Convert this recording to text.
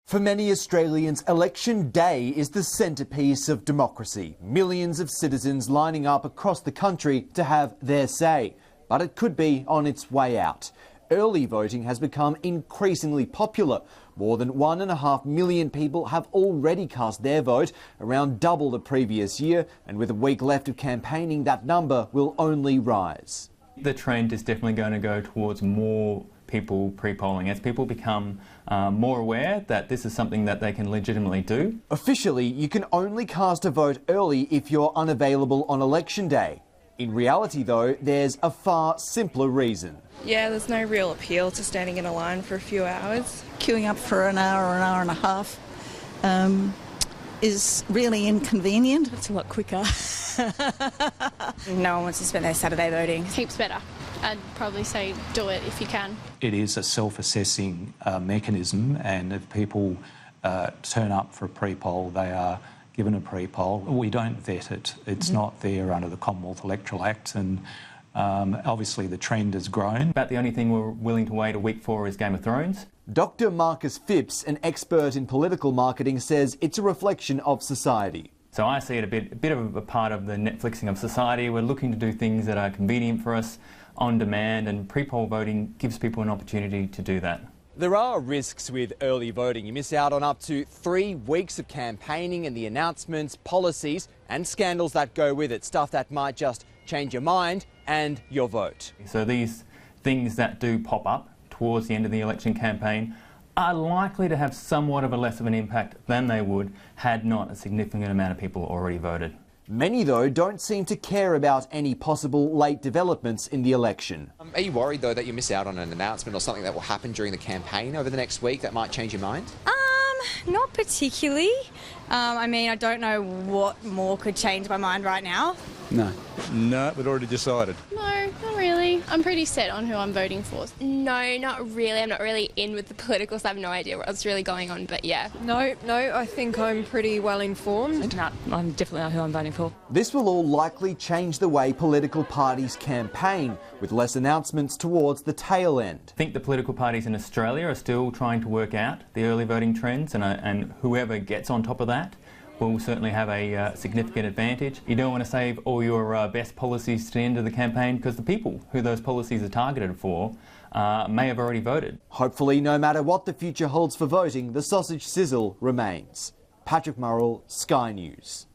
For many Australians, Election Day is the centrepiece of democracy. Millions of citizens lining up across the country to have their say. But it could be on its way out. Early voting has become increasingly popular. More than 1.5 million people have already cast their vote, around double the previous year, and with a week left of campaigning, that number will only rise. The trend is definitely going to go towards more people pre-polling as people become more aware that this is something that they can legitimately do. Officially, you can only cast a vote early if you're unavailable on election day. In reality, though, there's a far simpler reason. Yeah, there's no real appeal to standing in a line for a few hours. Queuing up for an hour and a half is really inconvenient. It's a lot quicker. No one wants to spend their Saturday voting. Heaps better. I'd probably say do it if you can. It is a self-assessing mechanism, and if people turn up for a pre-poll, they are given a pre-poll. We don't vet it. It's not there under the Commonwealth Electoral Act, and obviously the trend has grown. About the only thing we're willing to wait a week for is Game of Thrones. Dr. Marcus Phipps, an expert in political marketing, says it's a reflection of society. So I see it a bit of a part of the Netflixing of society. We're looking to do things that are convenient for us, on demand, and pre-poll voting gives people an opportunity to do that. There are risks with early voting. You miss out on up to 3 weeks of campaigning and the announcements, policies and scandals that go with it. Stuff that might just change your mind and your vote. So these things that do pop up towards the end of the election campaign are likely to have somewhat of a less of an impact than they would had not a significant amount of people already voted. Many, though, don't seem to care about any possible late developments in the election. Are you worried, though, that you miss out on an announcement or something that will happen during the campaign over the next week that might change your mind? Not particularly. I mean, I don't know what more could change my mind right now. No, we'd already decided. No, not really. I'm pretty set on who I'm voting for. No, not really. I'm not really in with the politicals. I have no idea what's really going on, but yeah. No, I think I'm pretty well informed. No, I'm definitely not who I'm voting for. This will all likely change the way political parties campaign, with less announcements towards the tail end. I think the political parties in Australia are still trying to work out the early voting trends, and whoever gets on top of that will certainly have a significant advantage. You don't want to save all your best policies to the end of the campaign, because the people who those policies are targeted for may have already voted. Hopefully, no matter what the future holds for voting, the sausage sizzle remains. Patrick Murrell, Sky News.